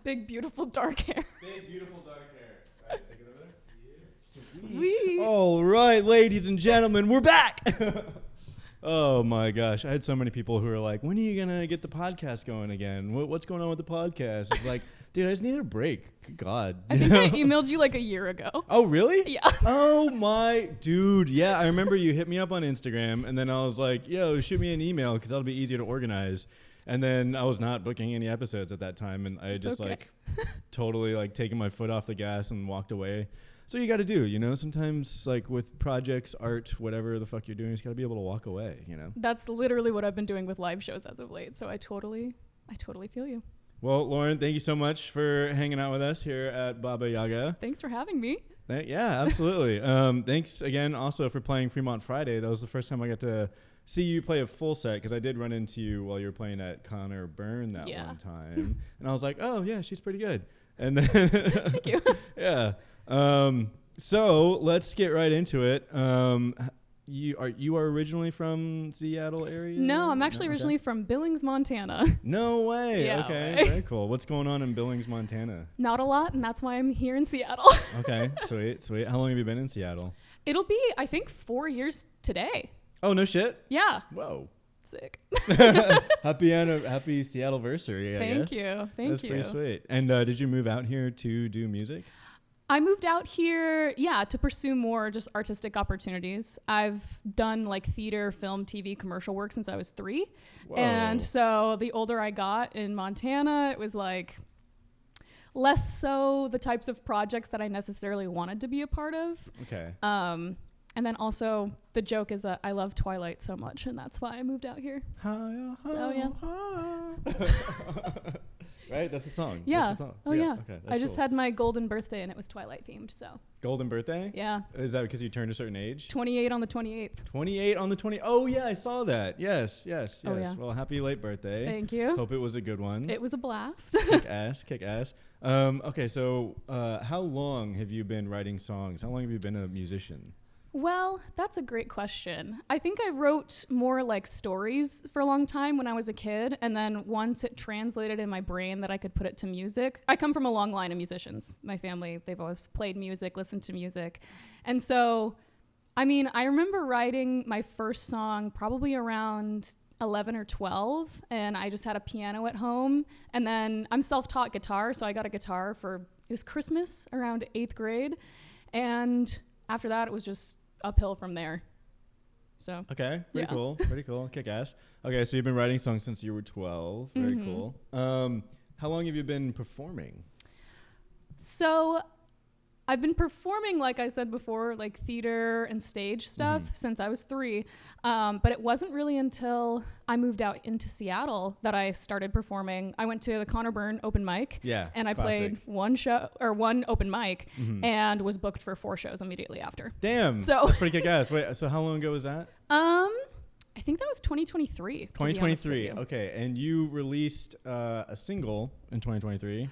Big, beautiful, dark hair. Big, beautiful, dark hair. All right, take it over there. Sweet. All right, ladies and gentlemen, we're back. Oh my gosh, I had so many people who were like, when are you going to get the podcast going again? What's going on with the podcast? It's like, dude, I just needed a break. Good God. I think I emailed you like a year ago. Oh, really? Yeah. Oh my dude. Yeah, I remember you hit me up on Instagram and then I was like, yo, shoot me an email because that'll be easier to organize. And then I was not booking any episodes at that time and I just like totally like taken my foot off the gas and walked away. So you got to do, you know, sometimes like with projects, art, whatever the fuck you're doing, you just got to be able to walk away, you know? That's literally what I've been doing with live shows as of late. So I totally feel you. Well, Lauren, thank you so much for hanging out with us here at Baba Yaga. Thanks for having me. Yeah, absolutely. Thanks again also for playing Fremont Friday. That was the first time I got to see you play a full set because I did run into you while you were playing at Connor Byrne that one time. And I was like, oh, yeah, she's pretty good. And then Thank you. Yeah. So let's get right into it. You are originally from Seattle area? No, I'm actually originally from Billings, Montana. No way. Yeah, Okay, way. very cool. What's going on in Billings, Montana? Not a lot, and that's why I'm here in Seattle. Okay, sweet. How long have you been in Seattle? It'll be, I think, 4 years today. Oh, no shit? Yeah. Whoa. Sick. Happy Seattleversary, I Thank guess. you. That's pretty sweet. And did you move out here to do music? I moved out here, to pursue more just artistic opportunities. I've done like theater, film, TV, commercial work since I was 3. Whoa. And so the older I got in Montana, it was like less so the types of projects that I necessarily wanted to be a part of. Okay. And then also the joke is that I love Twilight so much, and that's why I moved out here. So yeah. Right? That's the song. Yeah. That's the song. Oh yeah. Okay, I just had my golden birthday and it was Twilight themed, so. Golden birthday? Yeah. Is that because you turned a certain age? 28 on the 28th. 28 on the 20. Oh yeah, I saw that. Yes. Oh, yeah. Well, happy late birthday. Thank you. Hope it was a good one. It was a blast. Kick ass. Okay, so how long have you been writing songs? How long have you been a musician? Well, that's a great question. I think I wrote more like stories for a long time when I was a kid. And then once it translated in my brain that I could put it to music, I come from a long line of musicians. My family, they've always played music, listened to music. And so, I mean, I remember writing my first song probably around 11 or 12. And I just had a piano at home. And then I'm self-taught guitar. So I got a guitar it was Christmas around 8th grade. And after that, it was just uphill from there. So okay, pretty cool. Kick ass. Okay, so you've been writing songs since you were 12. Very cool. How long have you been performing? So I've been performing, like I said before, like theater and stage stuff since I was 3. But it wasn't really until I moved out into Seattle that I started performing. I went to the Connor Byrne open mic. Yeah. And I played one open mic and was booked for 4 shows immediately after. Damn. So that's pretty kick ass. Wait, so how long ago was that? I think that was 2023. 2023. Okay. And you released a single in 2023.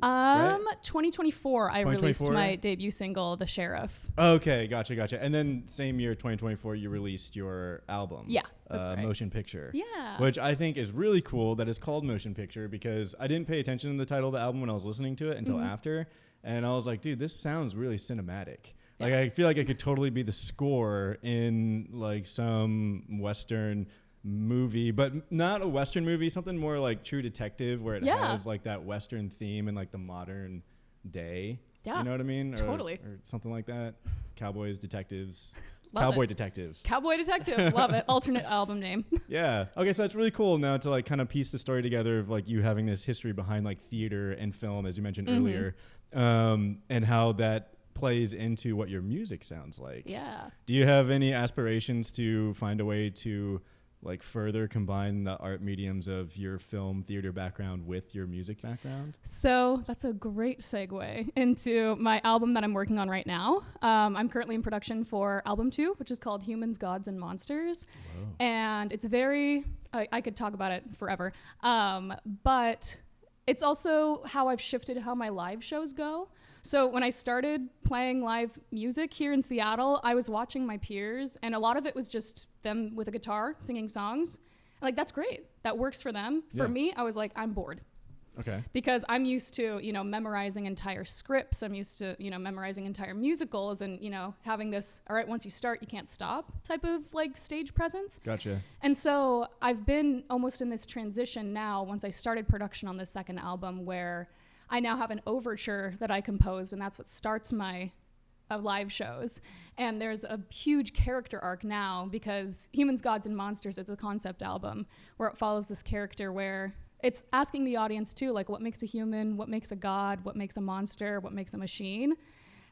Right? 2024, I released 2024? my debut single, The Sheriff. Okay, gotcha. And then same year, 2024, you released your album. Yeah, that's right. Motion Picture. Yeah. Which I think is really cool that it's called Motion Picture because I didn't pay attention to the title of the album when I was listening to it until after. And I was like, dude, this sounds really cinematic. Like, I feel like it could totally be the score in like some Western movie, but not a Western movie, something more like True Detective where it has like that Western theme in like the modern day. Yeah. You know what I mean? Totally. Or something like that. Cowboys, detectives. Love Detective. Cowboy Detective. Love it. Alternate album name. Yeah. Okay, so that's really cool now to like kind of piece the story together of like you having this history behind like theater and film, as you mentioned earlier, and how that plays into what your music sounds like. Yeah. Do you have any aspirations to find a way to like further combine the art mediums of your film theater background with your music background? So that's a great segue into my album that I'm working on right now. I'm currently in production for album 2, which is called Humans, Gods, and Monsters. Whoa. And it's I could talk about it forever. But it's also how I've shifted how my live shows go. So when I started playing live music here in Seattle, I was watching my peers, and a lot of it was just them with a guitar singing songs. Like, that's great. That works for them. For me, I was like, I'm bored. Okay. Because I'm used to, memorizing entire scripts. I'm used to, memorizing entire musicals and, having this, all right, once you start, you can't stop type of like stage presence. Gotcha. And so I've been almost in this transition now once I started production on the second album where I now have an overture that I composed, and that's what starts my live shows. And there's a huge character arc now because Humans, Gods, and Monsters is a concept album where it follows this character where it's asking the audience too, like, what makes a human, what makes a god, what makes a monster, what makes a machine.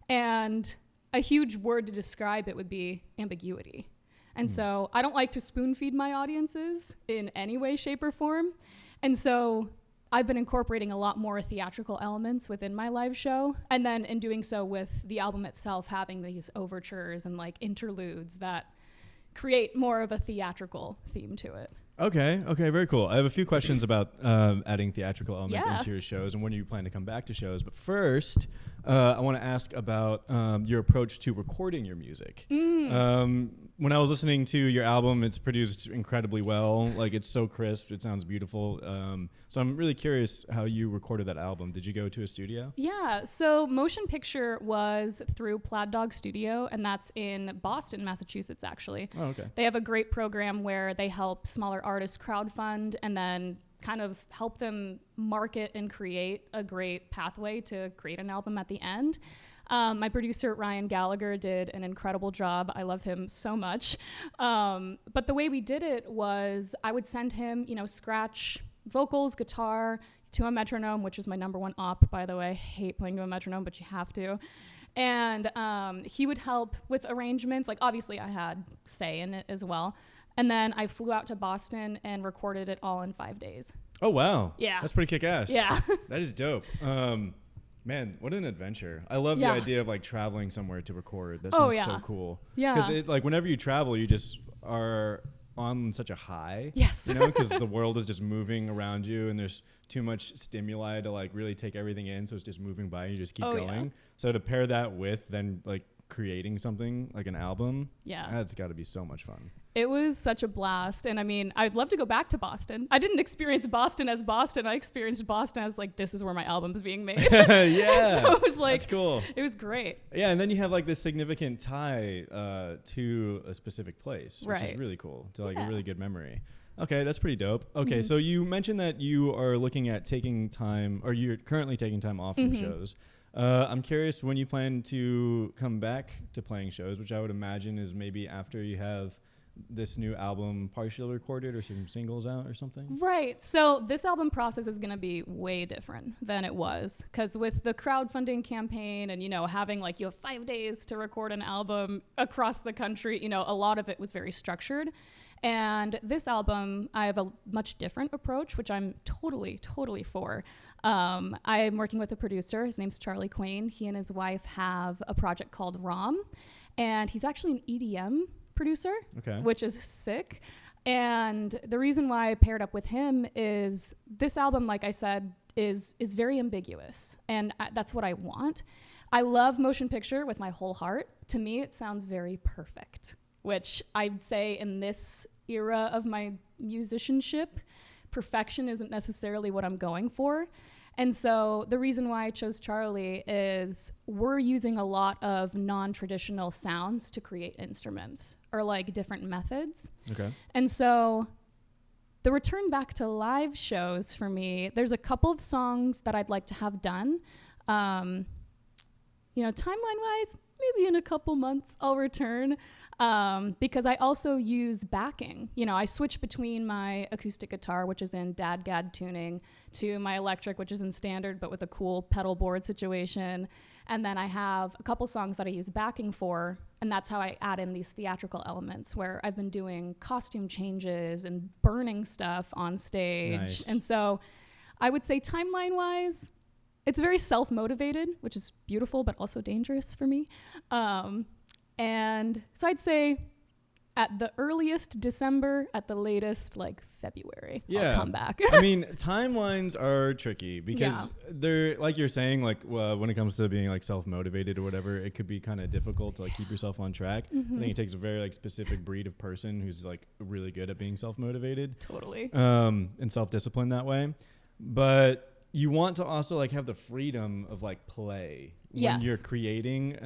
And a huge word to describe it would be ambiguity. And so I don't like to spoon feed my audiences in any way, shape, or form. And so I've been incorporating a lot more theatrical elements within my live show. And then in doing so with the album itself, having these overtures and like interludes that create more of a theatrical theme to it. Okay, very cool. I have a few questions about adding theatrical elements into your shows and when you plan to come back to shows. But first, I want to ask about your approach to recording your music. When I was listening to your album, it's produced incredibly well. Like, it's so crisp. It sounds beautiful. So I'm really curious how you recorded that album. Did you go to a studio? Yeah, so Motion Picture was through Plaid Dog Studio, and that's in Boston, Massachusetts, actually. Oh, okay. They have a great program where they help smaller artists crowdfund and then kind of help them market and create a great pathway to create an album at the end. My producer, Ryan Gallagher, did an incredible job. I love him so much. But the way we did it was I would send him, scratch vocals, guitar, to a metronome, which is my number one op, by the way. I hate playing to a metronome, but you have to. And he would help with arrangements. Like, obviously, I had say in it as well. And then I flew out to Boston and recorded it all in 5 days. Oh, wow. Yeah. That's pretty kick-ass. Yeah. That is dope. Man, what an adventure. I love the idea of like traveling somewhere to record. That sounds so cool. Yeah. Because like whenever you travel, you just are on such a high. Yes. Because the world is just moving around you and there's too much stimuli to like really take everything in. So it's just moving by and you just keep going. Yeah. So to pair that with then like creating something like an album, that's got to be so much fun. It was such a blast. And I mean, I'd love to go back to Boston. I didn't experience Boston as Boston. I experienced Boston as like, this is where my album's being made. Yeah. So it was like, that's cool. It was great. Yeah. And then you have like this significant tie to a specific place, which is really cool, to like a really good memory. Okay. That's pretty dope. Okay. So you mentioned that you are looking at taking time, or you're currently taking time off from shows. I'm curious when you plan to come back to playing shows, which I would imagine is maybe after you have this new album partially recorded or some singles out or something? Right. So this album process is going to be way different than it was, because with the crowdfunding campaign and, having like you have 5 days to record an album across the country, a lot of it was very structured. And this album, I have a much different approach, which I'm totally for. I'm working with a producer. His name's Charlie Quain. He and his wife have a project called ROM, and he's actually an EDM producer, which is sick. And the reason why I paired up with him is this album, like I said, is very ambiguous, and that's what I want. I love Motion Picture with my whole heart. To me, it sounds very perfect, which I'd say in this era of my musicianship, perfection isn't necessarily what I'm going for. And so the reason why I chose Charlie is we're using a lot of non-traditional sounds to create instruments, or like different methods. Okay. And so the return back to live shows for me, there's a couple of songs that I'd like to have done. Timeline-wise, maybe in a couple months I'll return. Because I also use backing. I switch between my acoustic guitar, which is in DAD-GAD tuning, to my electric, which is in standard, but with a cool pedal board situation. And then I have a couple songs that I use backing for, and that's how I add in these theatrical elements, where I've been doing costume changes and burning stuff on stage. Nice. And so I would say timeline-wise, it's very self-motivated, which is beautiful, but also dangerous for me. And so I'd say at the earliest December, at the latest like February, I'll come back. I mean, timelines are tricky because they're, like you're saying, like when it comes to being like self-motivated or whatever, it could be kind of difficult to like keep yourself on track. I think it takes a very like specific breed of person who's like really good at being self-motivated. Totally. And self-disciplined that way. But you want to also like have the freedom of like play when you're creating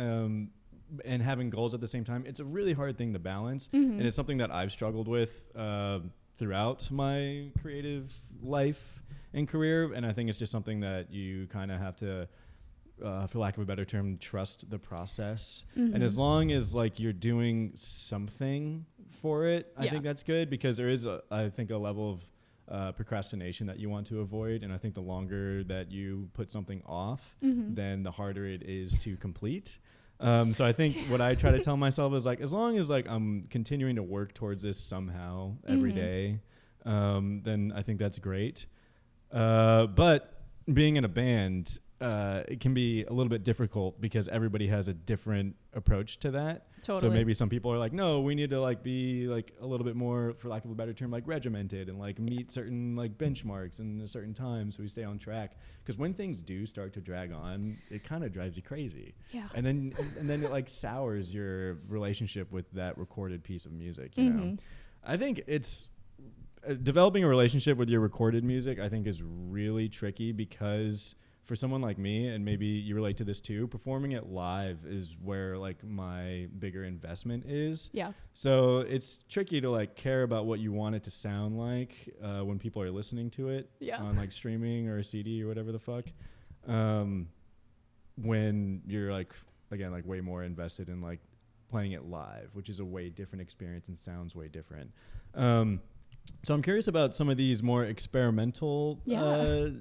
and having goals at the same time. It's a really hard thing to balance, and it's something that I've struggled with throughout my creative life and career. And I think it's just something that you kind of have to, for lack of a better term, trust the process. And as long as like you're doing something for it, I think that's good, because there is I think a level of procrastination that you want to avoid. And I think the longer that you put something off, then the harder it is to complete. So I think what I try to tell myself is like, as long as like I'm continuing to work towards this somehow every day, then I think that's great. But being in a band, it can be a little bit difficult because everybody has a different approach to that. Totally. So maybe some people are like, no, we need to like be like a little bit more, for lack of a better term, like regimented and like meet certain like benchmarks in a certain time so we stay on track. Because when things do start to drag on, it kind of drives you crazy. Yeah. And then it like sours your relationship with that recorded piece of music, you know? I think it's developing a relationship with your recorded music, I think, is really tricky, because for someone like me, and maybe you relate to this too, performing it live is where like my bigger investment is. Yeah. So it's tricky to like care about what you want it to sound like when people are listening to it on like streaming or a CD or whatever the fuck. When you're like, again, like way more invested in like playing it live, which is a way different experience and sounds way different. So I'm curious about some of these more experimental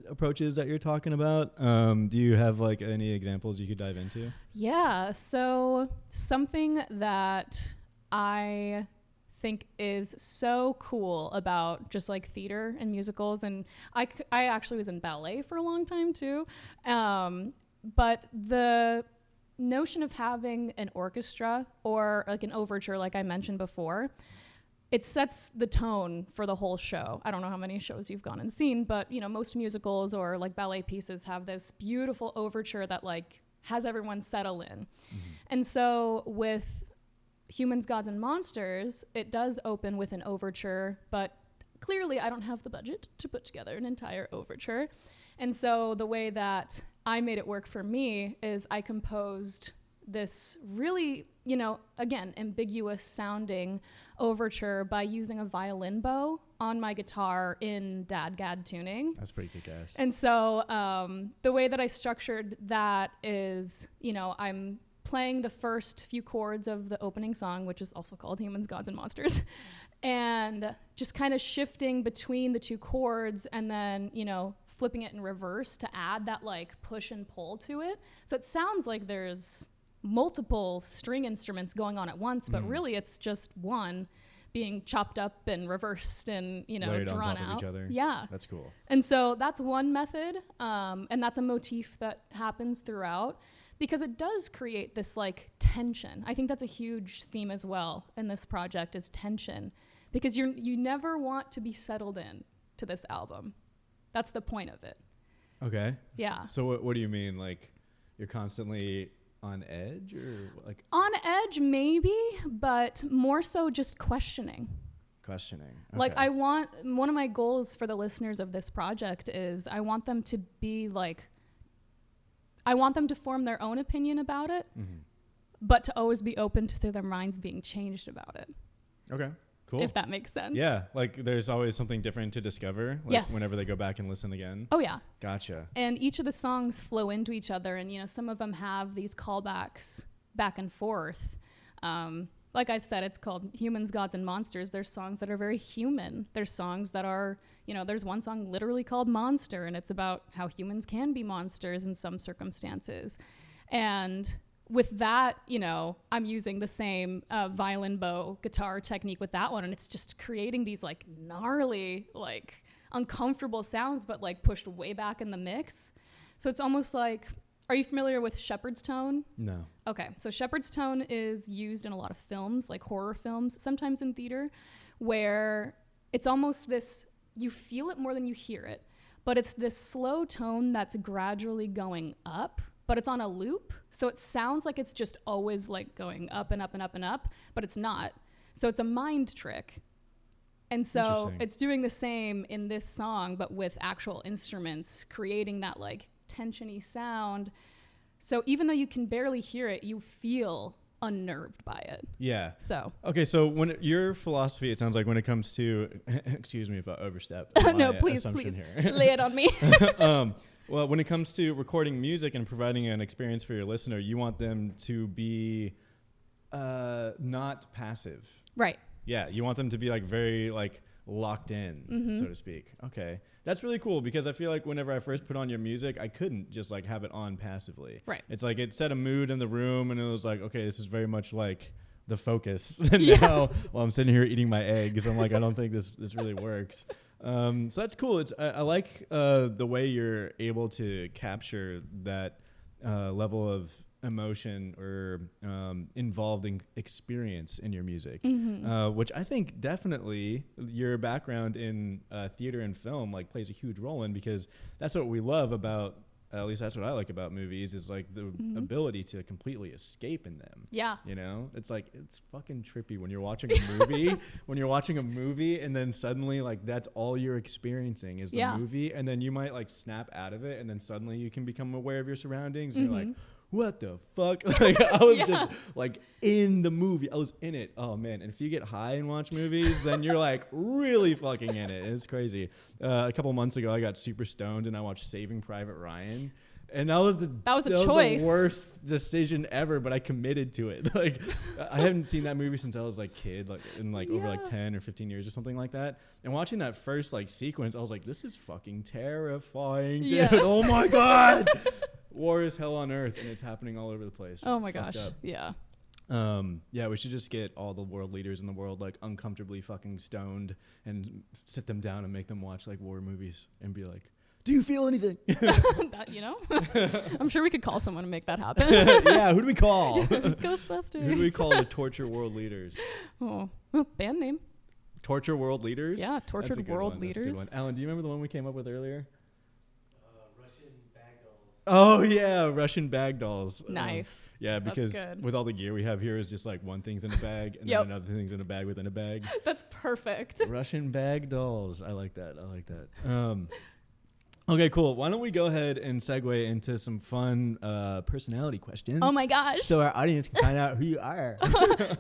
approaches that you're talking about. Do you have like any examples you could dive into? Yeah. So something that I think is so cool about just like theater and musicals, and I actually was in ballet for a long time too. But the notion of having an orchestra or like an overture, like I mentioned before, it sets the tone for the whole show. I don't know how many shows you've gone and seen, but you know, most musicals or like ballet pieces have this beautiful overture that like has everyone settle in. And so with Humans, Gods, and Monsters, it does open with an overture, but clearly I don't have the budget to put together an entire overture. And so the way that I made it work for me is I composed this really, you know, again, ambiguous sounding overture by using a violin bow on my guitar in DADGAD tuning. That's pretty kick-ass. And so the way that I structured that is, you know, I'm playing the first few chords of the opening song, which is also called Humans, Gods, and Monsters, and just kind of shifting between the two chords and then, you know, flipping it in reverse to add that like push and pull to it. So it sounds like there's multiple string instruments going on at once, but really it's just one being chopped up and reversed and, you know, layered drawn on top out. of each other. Yeah. That's cool. And so that's one method. And that's a motif that happens throughout because it does create this like tension. I think that's a huge theme as well in this project is tension, because you never want to be settled in to this album. That's the point of it. Okay. Yeah. So what do you mean? Like you're constantly on edge, or like on edge maybe, but more so just questioning. Okay. Like one of my goals for the listeners of this project is I want them to be like, I want them to form their own opinion about it, but to always be open to their minds being changed about it. Okay. Cool. If that makes sense. Yeah. Like there's always something different to discover. Like yes. Whenever they go back and listen again. Oh yeah. Gotcha. And each of the songs flow into each other, and you know, some of them have these callbacks back and forth. Like I've said, it's called Humans, Gods, and Monsters. There's songs that are very human. There's songs that are, you know, there's one song literally called Monster, and it's about how humans can be monsters in some circumstances. And with that, you know, I'm using the same violin bow guitar technique with that one, and it's just creating these like gnarly, like uncomfortable sounds, but like pushed way back in the mix. So it's almost like, are you familiar with shepherd's tone? No. Okay, so shepherd's tone is used in a lot of films, like horror films, sometimes in theater, where it's almost this, you feel it more than you hear it, but it's this slow tone that's gradually going up, but it's on a loop. So it sounds like it's just always like going up and up and up and up, but it's not. So it's a mind trick. And so Interesting. it's doing the same in this song, but with actual instruments, creating that like tensiony sound. So even though you can barely hear it, you feel unnerved by it. Yeah. So Okay, so when your philosophy, it sounds like when it comes to, excuse me if I overstep. no, my please, assumption please here. lay it on me. Well, when it comes to recording music and providing an experience for your listener, you want them to be not passive. Right. Yeah, you want them to be like very like locked in, so to speak. Okay, that's really cool because I feel like whenever I first put on your music, I couldn't just like have it on passively. Right. It's like it set a mood in the room, and it was like, okay, this is very much like the focus. And now, while I'm sitting here eating my eggs, I'm like, I don't think this really works. So that's cool. I like the way you're able to capture that level of emotion or involved in experience in your music, which I think definitely your background in theater and film like plays a huge role in, because that's what we love about, at least that's what I like about movies, is like the ability to completely escape in them. Yeah. You know, it's like, it's fucking trippy when you're watching a movie, and then suddenly like that's all you're experiencing is the movie. And then you might like snap out of it, and then suddenly you can become aware of your surroundings, and you're like, what the fuck? Like I was just like in the movie. I was in it. Oh man. And if you get high and watch movies, then you're like really fucking in it. It's crazy. A couple months ago, I got super stoned and I watched Saving Private Ryan. And that was a choice. The worst decision ever, but I committed to it. Like I haven't seen that movie since I was like kid, like in like over like 10 or 15 years or something like that. And watching that first like sequence, I was like, this is fucking terrifying, dude. Yes. Oh my God. War is hell on earth, and it's happening all over the place. Oh it's my gosh. up. Yeah. Yeah, we should just get all the world leaders in the world like uncomfortably fucking stoned and sit them down and make them watch like war movies and be like, do you feel anything? That, you know, I'm sure we could call someone to make that happen. Yeah, who do we call? Ghostbusters. Who do we call to torture world leaders? Oh, well, band name. Torture world leaders? Yeah, tortured world leaders. Alan, do you remember the one we came up with earlier? Russian bag dolls. Oh yeah, Russian bag dolls. Nice. Yeah, because good. with all the gear we have here is just like one thing's in a bag and then another thing's in a bag within a bag. That's perfect. Russian bag dolls. I like that. Okay, cool. Why don't we go ahead and segue into some fun personality questions? Oh my gosh. So our audience can find out who you are.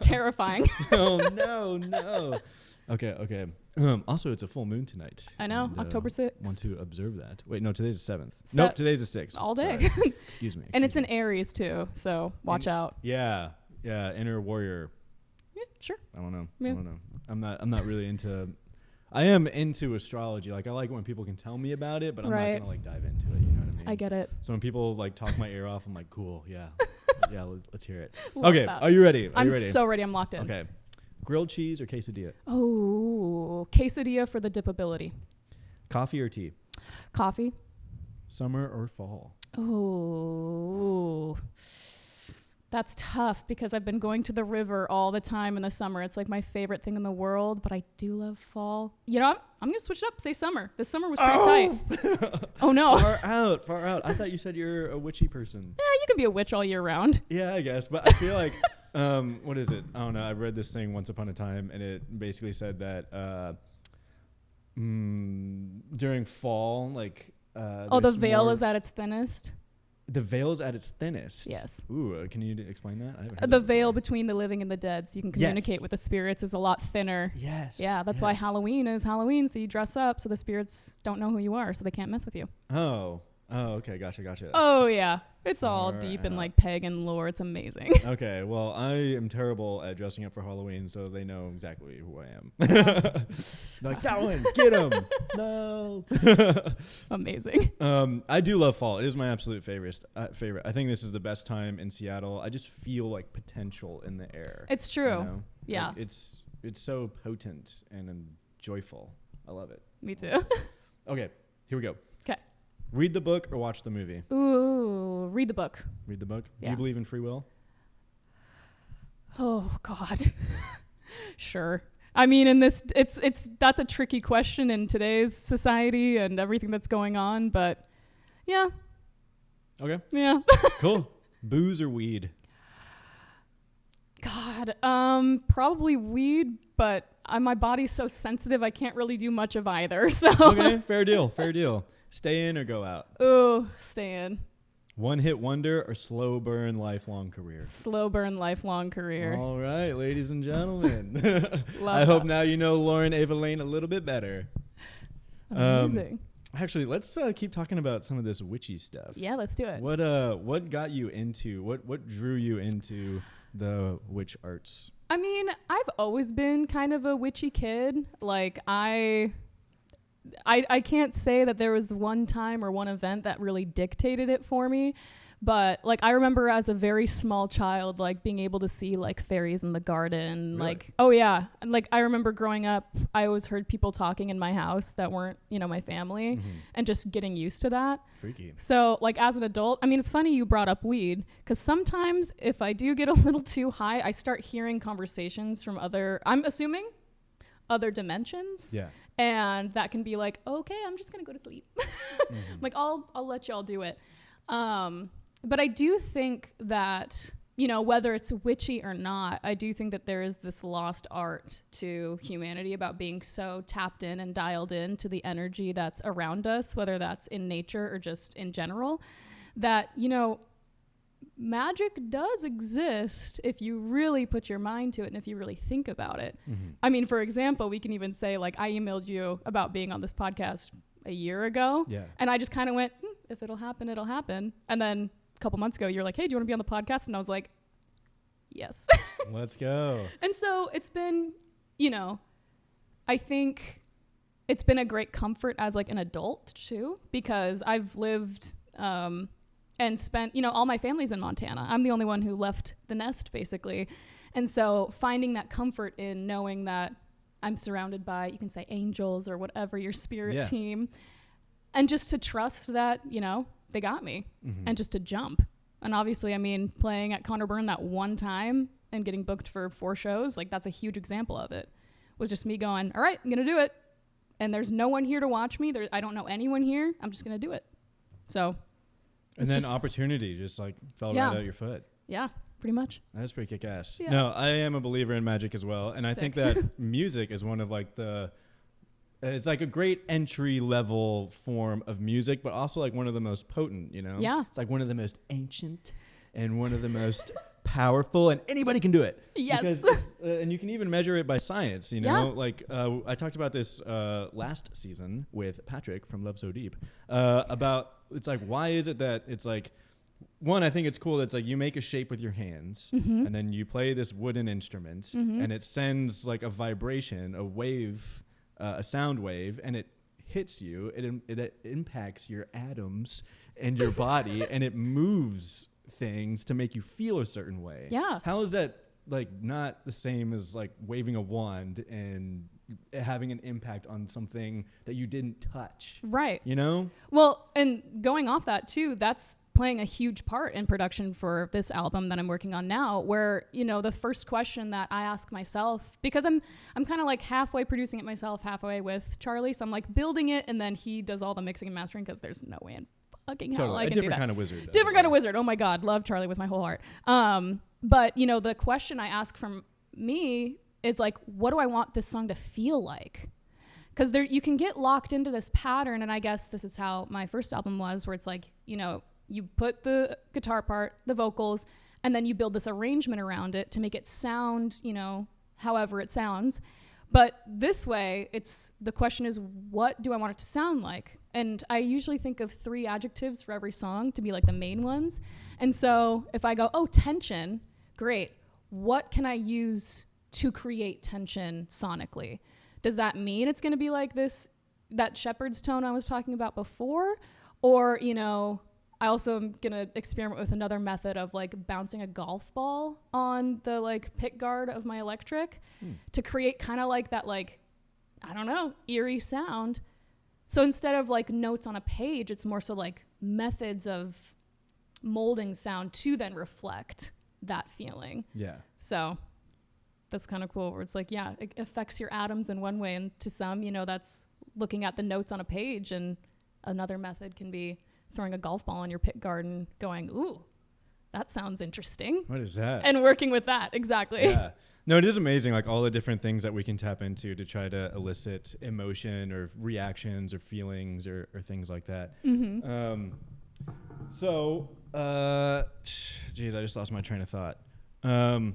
Terrifying. Oh no. Okay. Also, it's a full moon tonight. I know, and, October 6th. Want to observe that. Wait, no, today's the 7th. Nope, today's the 6th. All day. Sorry. Excuse me. And it's an Aries too, so watch out. Yeah, inner warrior. Yeah, sure. I don't know. Yeah. I'm not really into. I am into astrology. Like I like when people can tell me about it, but I'm not gonna like dive into it. You know what I mean? I get it. So when people like talk my ear off, I'm like, cool, yeah, let's hear it. Love Okay, that. are you ready? I'm so ready. I'm locked in. Okay, grilled cheese or quesadilla? Oh, quesadilla for the dipability. Coffee or tea? Coffee. Summer or fall? Oh, that's tough because I've been going to the river all the time in the summer. It's like my favorite thing in the world, but I do love fall. You know, I'm going to switch it up. Say summer. This summer was pretty tight. Oh, no. Far out. I thought you said you're a witchy person. Yeah, you can be a witch all year round. Yeah, I guess. But I feel like, what is it? I don't know. I read this thing once upon a time, and it basically said that during fall, like... the veil is at its thinnest. The veil is at its thinnest. Yes. Ooh, can you explain that? I haven't heard The that veil before. between the living and the dead, so you can communicate with the spirits, is a lot thinner. Yes. Yeah, that's why Halloween is Halloween, so you dress up so the spirits don't know who you are, so they can't mess with you. Oh, okay, gotcha. Oh, yeah. It's all Far deep in out. like pagan lore. It's amazing. Okay, well, I am terrible at dressing up for Halloween, so they know exactly who I am. Like, that one, get him. No. Amazing. I do love fall. It is my absolute favorite. I think this is the best time in Seattle. I just feel like potential in the air. It's true. You know? Yeah. Like, it's so potent and joyful. I love it. Me too. Okay, here we go. Okay. Read the book or watch the movie? Ooh, read the book. Read the book. Do Yeah. you believe in free will? Oh God. Sure. I mean, that's a tricky question in today's society and everything that's going on, but yeah. Okay. Yeah. Cool. Booze or weed? God, probably weed, but my body's so sensitive, I can't really do much of either. So Okay, fair deal. Stay in or go out. Ooh, stay in. One hit wonder or slow burn lifelong career? Slow burn lifelong career. All right, ladies and gentlemen. Love I hope that. now you know Lauren Eva Lane a little bit better. Amazing. Actually, let's keep talking about some of this witchy stuff. Yeah, let's do it. What got you into, what drew you into the witch arts? I mean, I've always been kind of a witchy kid. Like I can't say that there was one time or one event that really dictated it for me, but like I remember as a very small child, like being able to see like fairies in the garden. Really? Like, oh yeah. And like I remember growing up, I always heard people talking in my house that weren't, my family, and just getting used to that. Freaky. So like as an adult, I mean, it's funny you brought up weed, because sometimes if I do get a little too high, I start hearing conversations from I'm assuming other dimensions. Yeah. And that can be like, okay, I'm just gonna go to sleep. Like I'll let y'all do it. But I do think that, whether it's witchy or not, I do think that there is this lost art to humanity about being so tapped in and dialed in to the energy that's around us, whether that's in nature or just in general, that, magic does exist if you really put your mind to it and if you really think about it. I mean, for example, we can even say, like, I emailed you about being on this podcast a year ago. Yeah. And I just kind of went, if it'll happen, it'll happen. And then a couple months ago, you're like, hey, do you want to be on the podcast? And I was like, yes. Let's go. And so it's been, I think it's been a great comfort as like an adult too, because I've lived, and spent, all my family's in Montana. I'm the only one who left the nest, basically. And so finding that comfort in knowing that I'm surrounded by, you can say angels or whatever, your spirit team. And just to trust that, they got me. And just to jump. And obviously, I mean, playing at Conor Byrne that one time and getting booked for 4 shows, like that's a huge example of it. Was just me going, all right, I'm going to do it. And there's no one here to watch me. I don't know anyone here. I'm just going to do it. So... And then opportunity just like fell right at your foot. Yeah, pretty much. That's pretty kick-ass. Yeah. No, I am a believer in magic as well. And I think that music is one of like it's like a great entry level form of music, but also like one of the most potent, Yeah. It's like one of the most ancient and one of the most powerful, and anybody can do it. Yes. Because and you can even measure it by science, Yeah. Like I talked about this last season with Patrick from Love So Deep about, it's like, why is it that it's like, one, I think it's cool that it's like you make a shape with your hands and then you play this wooden instrument and it sends like a vibration, a wave, a sound wave, and it hits you. It impacts your atoms and your body and it moves things to make you feel a certain way. Yeah. How is that like not the same as like waving a wand and having an impact on something that you didn't touch? Right. Well, and going off that too, that's playing a huge part in production for this album that I'm working on now, where, the first question that I ask myself, because I'm kind of like halfway producing it myself, halfway with Charlie. So I'm like building it and then he does all the mixing and mastering, because there's no way in fucking hell I can do that. Different kind of wizard. Different kind of wizard. Oh my God. Love Charlie with my whole heart. But the question I ask from me is like, what do I want this song to feel like? Because you can get locked into this pattern, and I guess this is how my first album was, where it's like, you put the guitar part, the vocals, and then you build this arrangement around it to make it sound, however it sounds. But this way, the question is, what do I want it to sound like? And I usually think of 3 adjectives for every song to be like the main ones. And so if I go, oh, tension, great. What can I use to create tension sonically? Does that mean it's going to be like that shepherd's tone I was talking about before? Or, I also am going to experiment with another method of like bouncing a golf ball on the like pick guard of my electric to create kind of like that, like, I don't know, eerie sound. So instead of like notes on a page, it's more so like methods of molding sound to then reflect that feeling. Yeah. So that's kind of cool, where it's like, yeah, it affects your atoms in one way, and to some, that's looking at the notes on a page, and another method can be throwing a golf ball on your pit garden going, ooh, that sounds interesting. What is that? And working with that. Exactly. Yeah. No, it is amazing, like all the different things that we can tap into to try to elicit emotion or reactions or feelings or things like that. Mm-hmm. Geez, I just lost my train of thought. Can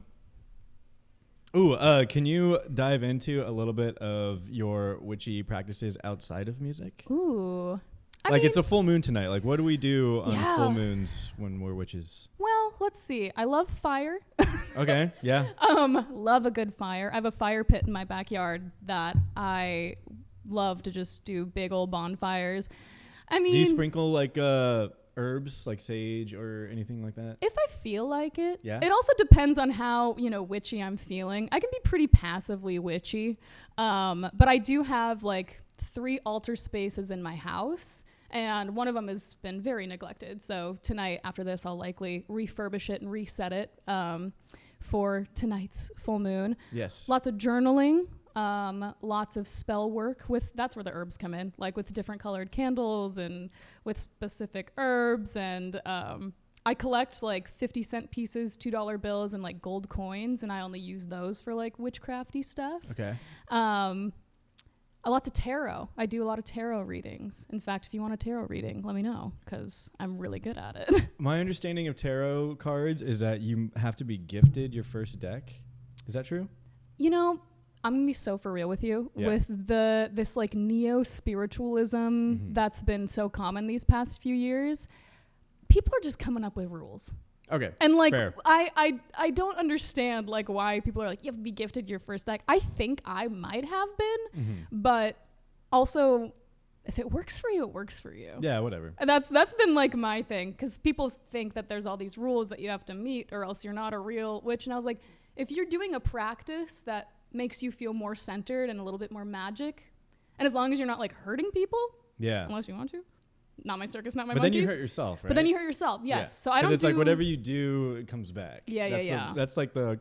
you dive into a little bit of your witchy practices outside of music? Ooh. It's a full moon tonight. Like, what do we do on full Yeah. moons when we're witches? Well, let's see. I love fire. Okay, yeah. Love a good fire. I have a fire pit in my backyard that I love to just do big old bonfires. I mean, Do you sprinkle like herbs like sage or anything like that? if I feel like it. Yeah. It also depends on how, witchy I'm feeling. I can be pretty passively witchy. But I do have like 3 altar spaces in my house, and one of them has been very neglected. So tonight after this, I'll likely refurbish it and reset it for tonight's full moon. Yes. Lots of journaling, lots of spell work that's where the herbs come in, like with different colored candles and with specific herbs. And I collect like 50-cent pieces, $2 bills, and like gold coins, and I only use those for like witchcrafty stuff. Okay. Lots of tarot. I do a lot of tarot readings. In fact, if you want a tarot reading, let me know, because I'm really good at it. My understanding of tarot cards is that you have to be gifted your first deck. Is that true? I'm gonna be so for real with you. Yeah. With this like neo-spiritualism that's been so common these past few years, people are just coming up with rules. Okay. And like fair. I don't understand like why people are like, you have to be gifted your first deck. I think I might have been, but also if it works for you, it works for you. Yeah, whatever. And that's been like my thing, because people think that there's all these rules that you have to meet or else you're not a real witch. And I was like, if you're doing a practice that makes you feel more centered and a little bit more magic, and as long as you're not like hurting people, Yeah. unless you want to, not my circus, not my But monkeys. then you hurt yourself, right? But then you hurt yourself, yes. Yeah. So I don't. 'Cause it's like whatever you do, it comes back. Yeah. That's like the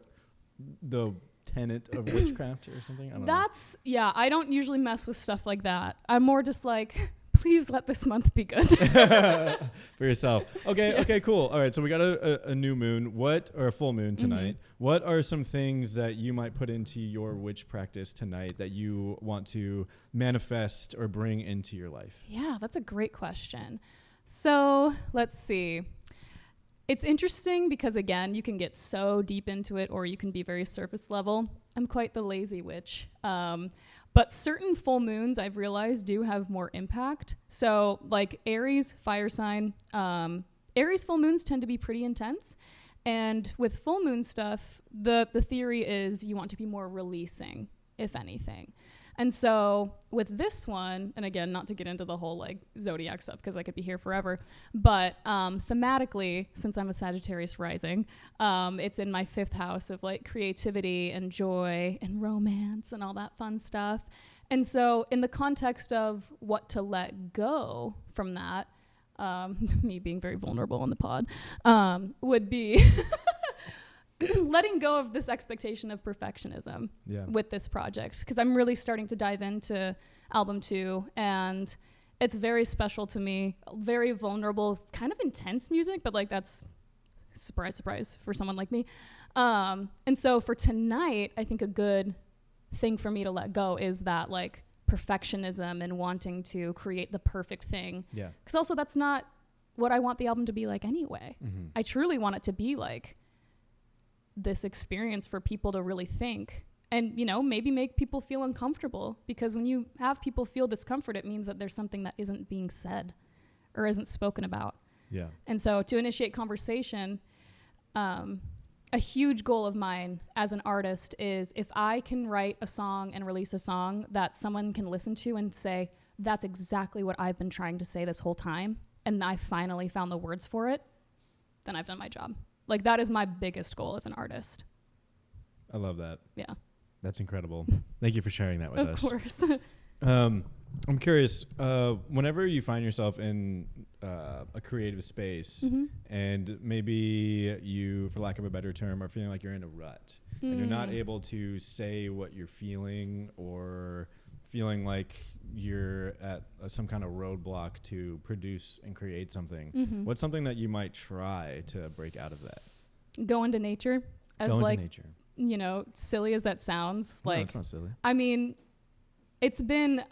tenet of witchcraft or something. I don't know. I don't usually mess with stuff like that. I'm more just like, please let this month be good. For yourself. Okay. Yes. Okay, cool. All right. So we got a new moon. Or a full moon tonight. What are some things that you might put into your witch practice tonight that you want to manifest or bring into your life? Yeah, that's a great question. So let's see. It's interesting because, again, you can get so deep into it or you can be very surface level. I'm quite the lazy witch. But certain full moons, I've realized, do have more impact. So like Aries, fire sign, Aries full moons tend to be pretty intense. And with full moon stuff, the theory is you want to be more releasing, if anything. And so with this one, and again, not to get into the whole like zodiac stuff because I could be here forever, but thematically, since I'm a Sagittarius rising, it's in my 5th house of like creativity and joy and romance and all that fun stuff. And so in the context of what to let go from that, me being very vulnerable on the pod, would be letting go of this expectation of perfectionism with this project, because I'm really starting to dive into album 2, and it's very special to me, very vulnerable, kind of intense music, but like that's surprise for someone like me. And so for tonight, I think a good thing for me to let go is that like perfectionism and wanting to create the perfect thing. Yeah. Because also that's not what I want the album to be like anyway. I truly want it to be like this experience for people to really think and, maybe make people feel uncomfortable, because when you have people feel discomfort, it means that there's something that isn't being said or isn't spoken about. Yeah. And so to initiate conversation, a huge goal of mine as an artist is if I can write a song and release a song that someone can listen to and say, that's exactly what I've been trying to say this whole time, and I finally found the words for it, then I've done my job. Like, that is my biggest goal as an artist. I love that. Yeah. That's incredible. Thank you for sharing that with us. Of course. I'm curious, whenever you find yourself in a creative space and maybe you, for lack of a better term, are feeling like you're in a rut and you're not able to say what you're feeling, or feeling like you're at some kind of roadblock to produce and create something, what's something that you might try to break out of that? Go into nature. Go into nature. silly as that sounds, No, like, it's not silly. I mean,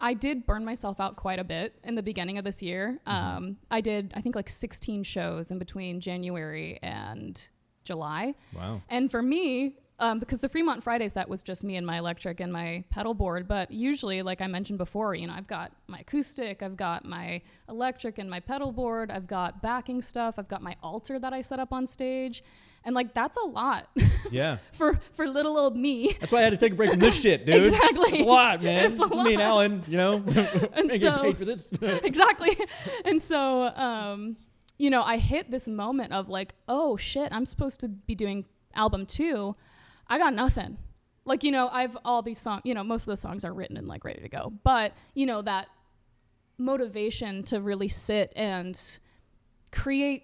I did burn myself out quite a bit in the beginning of this year. I did, I think, like 16 shows in between January and July. Wow. And for me, because the Fremont Friday set was just me and my electric and my pedal board, but usually, like I mentioned before, I've got my acoustic, I've got my electric and my pedal board, I've got backing stuff, I've got my altar that I set up on stage. And like, that's a lot. Yeah. for little old me. That's why I had to take a break from this shit, dude. Exactly. It's a lot, man. It's a It's me and lot. Alan, And ain't getting so- paid for this. Exactly. And so, I hit this moment of like, oh shit, I'm supposed to be doing album 2. I got nothing. Like, I've all these songs, most of the songs are written and like ready to go. But, that motivation to really sit and create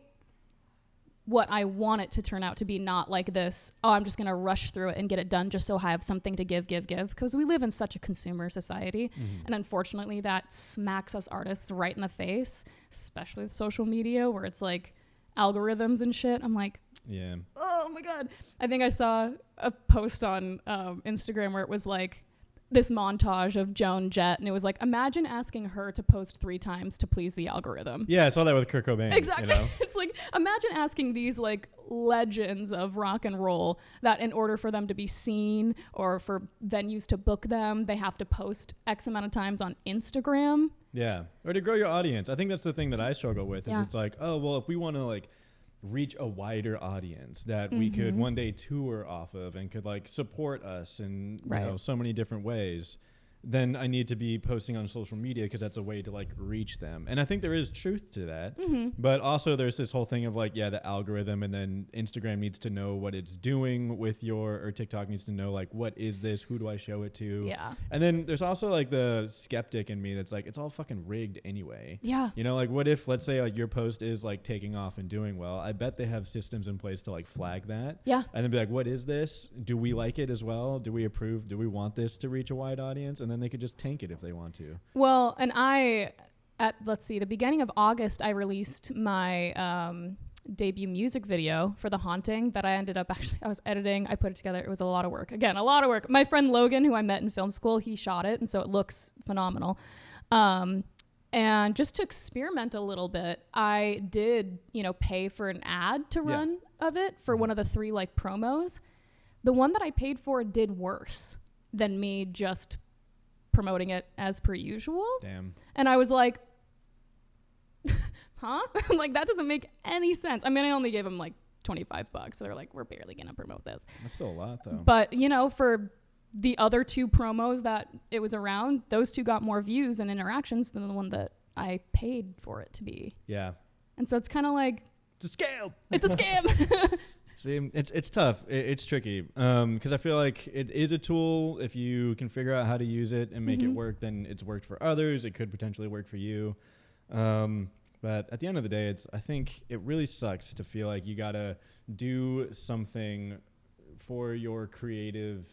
what I want it to turn out to be, not like this, oh, I'm just going to rush through it and get it done just so I have something to give. Because we live in such a consumer society. And unfortunately, that smacks us artists right in the face, especially with social media where it's like algorithms and shit. I'm like, Yeah. oh my God. I think I saw a post on Instagram where it was like this montage of Joan Jett, and it was like, imagine asking her to post 3 times to please the algorithm. Yeah, I saw that with Kurt Cobain. Exactly. It's like, imagine asking these like legends of rock and roll that in order for them to be seen or for venues to book them, they have to post X amount of times on Instagram. Yeah. Or to grow your audience. I think that's the thing that I struggle with is Yeah. it's like, oh, well, if we want to like reach a wider audience that we could one day tour off of and could like support us in Right. so many different ways, then I need to be posting on social media because that's a way to like reach them. And I think there is truth to that. But also there's this whole thing of like, yeah, the algorithm, and then Instagram needs to know what it's doing with or TikTok needs to know like, what is this? Who do I show it to? Yeah. And then there's also like the skeptic in me that's like, it's all fucking rigged anyway. Yeah. Like what if, let's say like your post is like taking off and doing well. I bet they have systems in place to like flag that. Yeah. And then be like, what is this? Do we like it as well? Do we approve? Do we want this to reach a wide audience? And then they could just tank it if they want to. Well, and the beginning of August, I released my debut music video for The Haunting that I was editing. I put it together. It was a lot of work. Again, a lot of work. My friend Logan, who I met in film school, he shot it. And so it looks phenomenal. And just to experiment a little bit, I did, pay for an ad to run of it for one of the 3 like promos. The one that I paid for did worse than me just promoting it as per usual. Damn. And I was like, huh? Like, that doesn't make any sense. I mean, I only gave them like $25. So they're like, we're barely going to promote this. That's still a lot though. But, for the other 2 promos that it was around, those 2 got more views and interactions than the one that I paid for it to be. Yeah. And so it's kind of like, It's a scam. it's a scam. See, it's tough. It's tricky because I feel like it is a tool. If you can figure out how to use it and make it work, then it's worked for others. It could potentially work for you. But at the end of the day, I think it really sucks to feel like you got to do something for your creative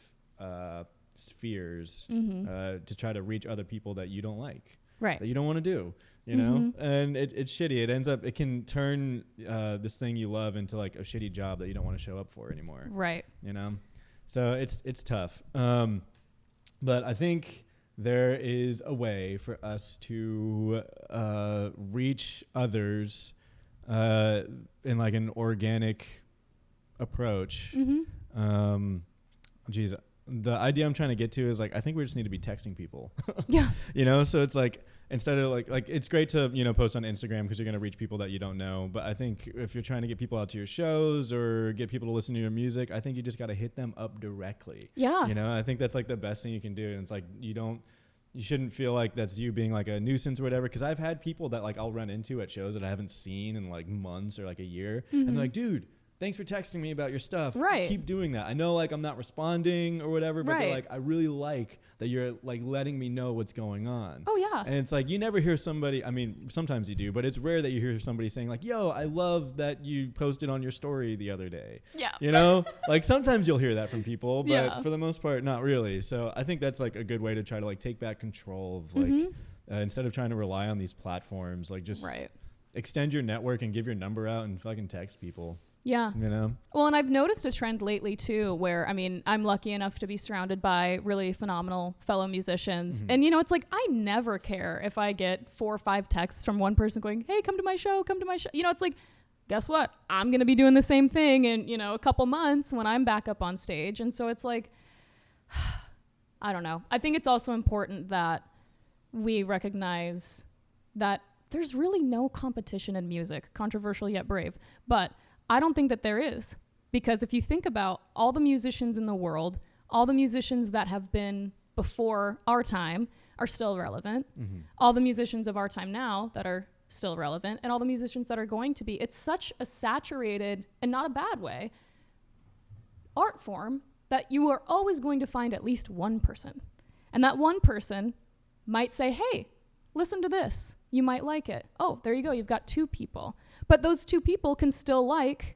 spheres to try to reach other people that you don't like, Right. that you don't want to do. And it's shitty. It can turn this thing you love into like a shitty job that you don't want to show up for anymore. Right. So it's tough. But I think there is a way for us to reach others in like an organic approach. Geez, the idea I'm trying to get to is like, I think we just need to be texting people. Yeah. So it's like, instead of like it's great to, post on Instagram because you're going to reach people that you don't know. But I think if you're trying to get people out to your shows or get people to listen to your music, I think you just got to hit them up directly. Yeah. I think that's like the best thing you can do. And it's like, you shouldn't feel like that's you being like a nuisance or whatever. Cause I've had people that like I'll run into at shows that I haven't seen in like months or like a year. And they're like, dude, thanks for texting me about your stuff. Right. Keep doing that. I know like I'm not responding or whatever, but they're Right. like, I really like that you're like letting me know what's going on. Oh, yeah. And it's like, you never hear somebody, I mean, sometimes you do, but it's rare that you hear somebody saying like, yo, I love that you posted on your story the other day. Yeah. Like sometimes you'll hear that from people, but Yeah. for the most part, not really. So I think that's like a good way to try to like take back control of like, instead of trying to rely on these platforms, like just Right. extend your network and give your number out and fucking text people. Yeah. You know? Well, and I've noticed a trend lately too, where, I mean, I'm lucky enough to be surrounded by really phenomenal fellow musicians. And, you know, it's like, I never care if I get 4 or 5 texts from one person going, hey, come to my show, come to my show. You know, it's like, guess what? I'm going to be doing the same thing in, you know, a couple months when I'm back up on stage. And so it's like, I don't know. I think it's also important that we recognize that there's really no competition in music, controversial yet brave. But I don't think that there is, because if you think about all the musicians in the world, all the musicians that have been before our time are still relevant. All the musicians of our time now that are still relevant, and all the musicians that are going to be. It's such a saturated, and not a bad way, art form that you are always going to find at least one person. And that one person might say, hey, listen to this. You might like it. Oh, there you go. You've got 2 people. But those 2 people can still like,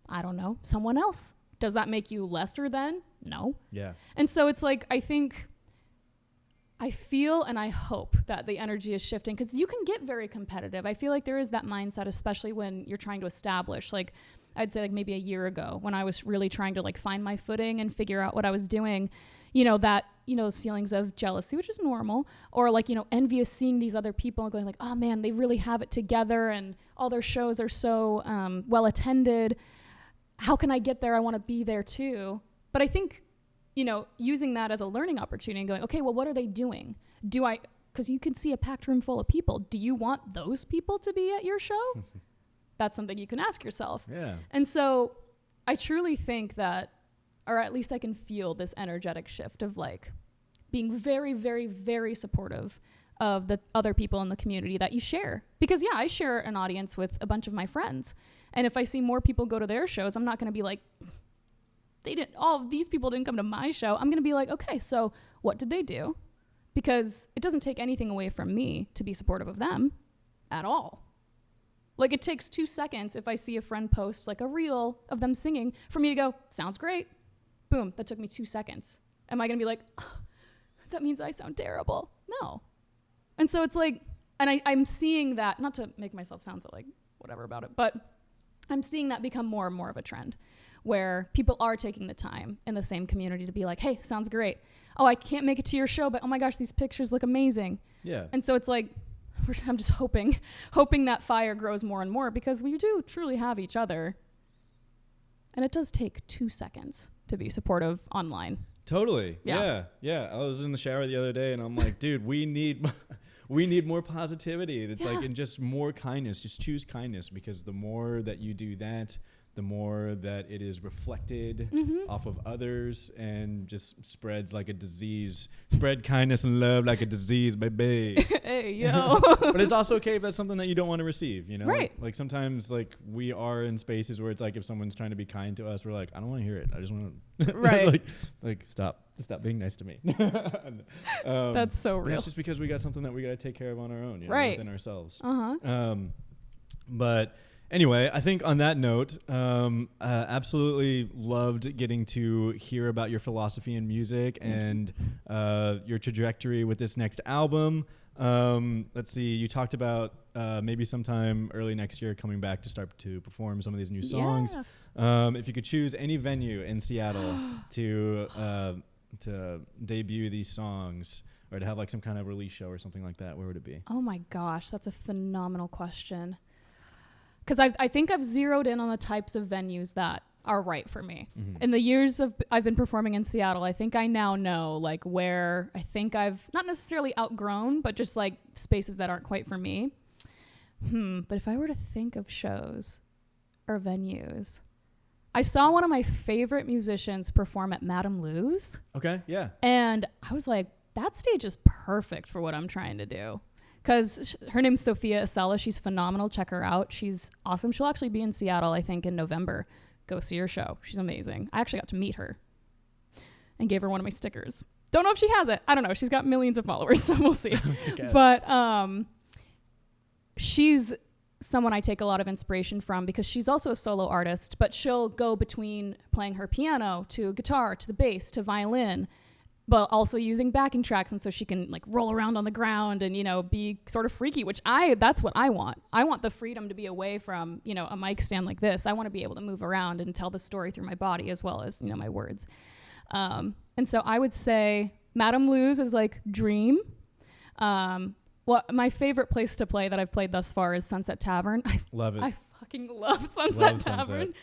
I don't know, someone else. Does that make you lesser than? No. Yeah. And so it's like, I feel and I hope that the energy is shifting, because you can get very competitive. I feel like there is that mindset, especially when you're trying to establish, like, I'd say like maybe a year ago when I was really trying to like find my footing and figure out what I was doing, you know, that, you know, those feelings of jealousy, which is normal, or like, you know, envious seeing these other people and going like, oh man, they really have it together and all their shows are so well attended. How can I get there? I want to be there too. But I think, you know, using that as a learning opportunity and going, okay, well, what are they doing? Because you can see a packed room full of people. Do you want those people to be at your show? That's something you can ask yourself. Yeah. And so I truly think that, or at least I can feel this energetic shift of like being very, very, very supportive of the other people in the community that you share. Because yeah, I share an audience with a bunch of my friends. And if I see more people go to their shows, I'm not going to be like, all these people didn't come to my show. I'm going to be like, okay, so what did they do? Because it doesn't take anything away from me to be supportive of them at all. Like, it takes 2 seconds if I see a friend post like a reel of them singing for me to go, sounds great. Boom, that took me 2 seconds. Am I going to be like, oh, that means I sound terrible? No. And so it's like, and I'm seeing that, not to make myself sound so like whatever about it, but I'm seeing that become more and more of a trend where people are taking the time in the same community to be like, hey, sounds great. Oh, I can't make it to your show, but oh my gosh, these pictures look amazing. Yeah. And so it's like, I'm just hoping that fire grows more and more, because we do truly have each other. And it does take 2 seconds to be supportive online. Totally. Yeah. Yeah. I was in the shower the other day and I'm like, dude, we need more positivity. And it's like, and just more kindness. Just choose kindness, because the more that you do that, the more that it is reflected off of others and just spreads like a disease. Spread kindness and love like a disease, baby. Hey, yo. But it's also okay if that's something that you don't want to receive, you know? Right. Like sometimes like we are in spaces where it's like if someone's trying to be kind to us, we're like, I don't want to hear it. I just want to Right. like stop being nice to me. That's so real. That's just because we got something that we got to take care of on our own, you know, Right. within ourselves. Uh-huh. But anyway, I think on that note, absolutely loved getting to hear about your philosophy in music and your trajectory with this next album. Let's see, you talked about maybe sometime early next year coming back to start to perform some of these new songs. Yeah. If you could choose any venue in Seattle to debut these songs, or to have like some kind of release show or something like that, where would it be? Oh my gosh, that's a phenomenal question. Because I think I've zeroed in on the types of venues that are right for me. In the years I've been performing in Seattle, I think I now know like where I think I've not necessarily outgrown, but just like spaces that aren't quite for me. But if I were to think of shows or venues, I saw one of my favorite musicians perform at Madame Lou's. Okay, yeah. And I was like, that stage is perfect for what I'm trying to do. Because her name's Sophia Isella. She's phenomenal. Check her out. She's awesome. She'll actually be in Seattle, I think, in November. Go see her show. She's amazing. I actually got to meet her and gave her one of my stickers. Don't know if she has it. I don't know. She's got millions of followers, so we'll see. But she's someone I take a lot of inspiration from, because she's also a solo artist, but she'll go between playing her piano to guitar to the bass to violin. but also using backing tracks, and so she can like roll around on the ground and, you know, be sort of freaky, which that's what I want. I want the freedom to be away from, you know, a mic stand like this. I want to be able to move around and tell the story through my body as well as, you know, my words. And so I would say Madame Lou's is like dream. My favorite place to play that I've played thus far is Sunset Tavern. Love it. I fucking love Sunset Tavern.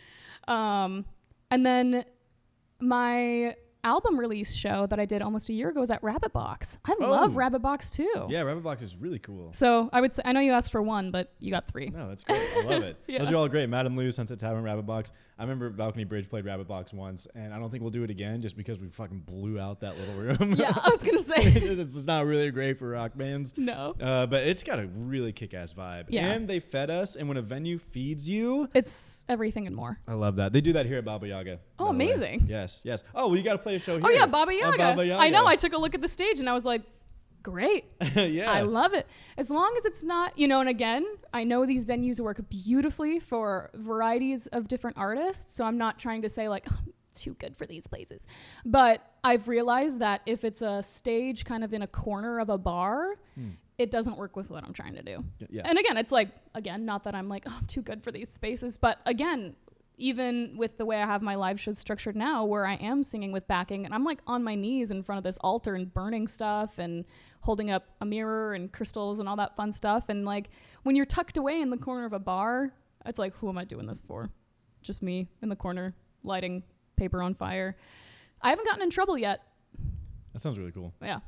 And then my album release show that I did almost a year ago was at Rabbit Box. I love Rabbit Box too. Yeah, Rabbit Box is really cool. So I would say, I know you asked for one, but you got 3. No, that's great. I love it. Yeah. Those are all great. Madame Lou's, Sunset Tavern, Rabbit Box. I remember Balcony Bridge played Rabbit Box once, and I don't think we'll do it again just because we fucking blew out that little room. Yeah, I was going to say. It's not really great for rock bands. No. But it's got a really kick-ass vibe. Yeah. And they fed us, and when a venue feeds you. It's everything and more. I love that. They do that here at Baba Yaga. Oh, amazing. Yes, yes. Oh, well, you got to play a show here. Oh, yeah, Baba Yaga. Baba Yaga. I know. I took a look at the stage, and I was like, great. Yeah. I love it. As long as it's not, you know, and again, I know these venues work beautifully for varieties of different artists. So I'm not trying to say like, oh, I'm too good for these places. But I've realized that if it's a stage kind of in a corner of a bar, it doesn't work with what I'm trying to do. Yeah. And again, it's like, again, not that I'm like, oh, I'm too good for these spaces. But again, even with the way I have my live shows structured now, where I am singing with backing and I'm like on my knees in front of this altar and burning stuff and holding up a mirror and crystals and all that fun stuff. And like when you're tucked away in the corner of a bar, it's like, who am I doing this for? Just me in the corner lighting paper on fire. I haven't gotten in trouble yet. That sounds really cool. Yeah.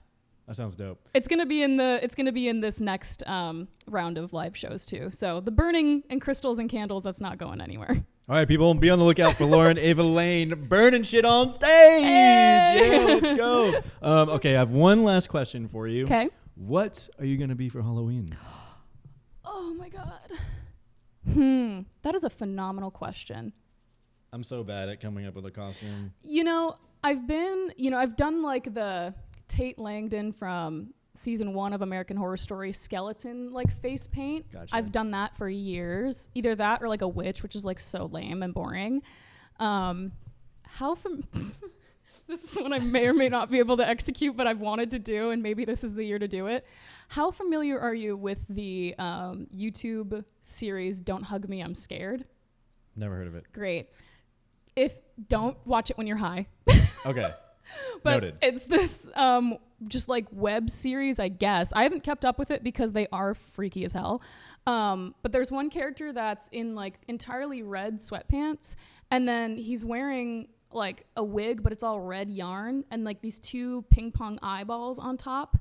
That sounds dope. It's gonna be in this next round of live shows too. So the burning and crystals and candles, that's not going anywhere. All right, people, be on the lookout for Lauren Eva Lane burning shit on stage. Hey! Yeah, let's go. Okay, I have one last question for you. Okay. What are you going to be for Halloween? Oh my God. That is a phenomenal question. I'm so bad at coming up with a costume. You know, I've done like the Tate Langdon from season 1 of American Horror Story skeleton like face paint. Gotcha. I've done that for years. Either that or like a witch, which is like so lame and boring. This is one I may or may not be able to execute, but I've wanted to do, and maybe this is the year to do it. How familiar are you with the YouTube series Don't Hug Me, I'm Scared? Never heard of it. Great. Don't watch it when you're high. Okay. But Noted. it's this just like web series, I guess. I haven't kept up with it because they are freaky as hell. But there's one character that's in like entirely red sweatpants, and then he's wearing like a wig, but it's all red yarn and like these 2 ping pong eyeballs on top.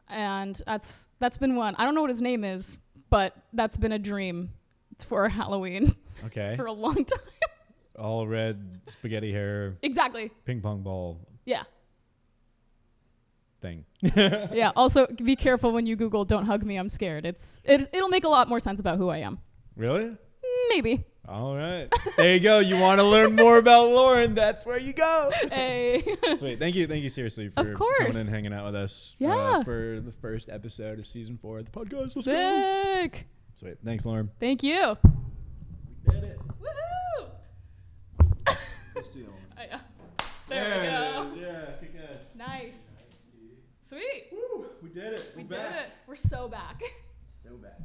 And that's been one. I don't know what his name is, but that's been a dream for Halloween. Okay. For a long time. All red spaghetti hair. Exactly. Ping pong ball Yeah. thing. Yeah. Also, be careful when you Google "Don't Hug Me, I'm Scared." It'll make a lot more sense about who I am. Really? Maybe. All right. There you go. You want to learn more about Lauren? That's where you go. Hey. Sweet. Thank you seriously for Of course. coming and hanging out with us. Yeah. For the first episode of season 4 of the podcast. Let's go. Sick. Sweet. Thanks, Lauren. Thank you. We did it. Woohoo. Let's do it. Yeah. There we go. It is. Yeah. Kick ass. Nice. Sweet. Woo, we did it. We did it. We're so back. So back.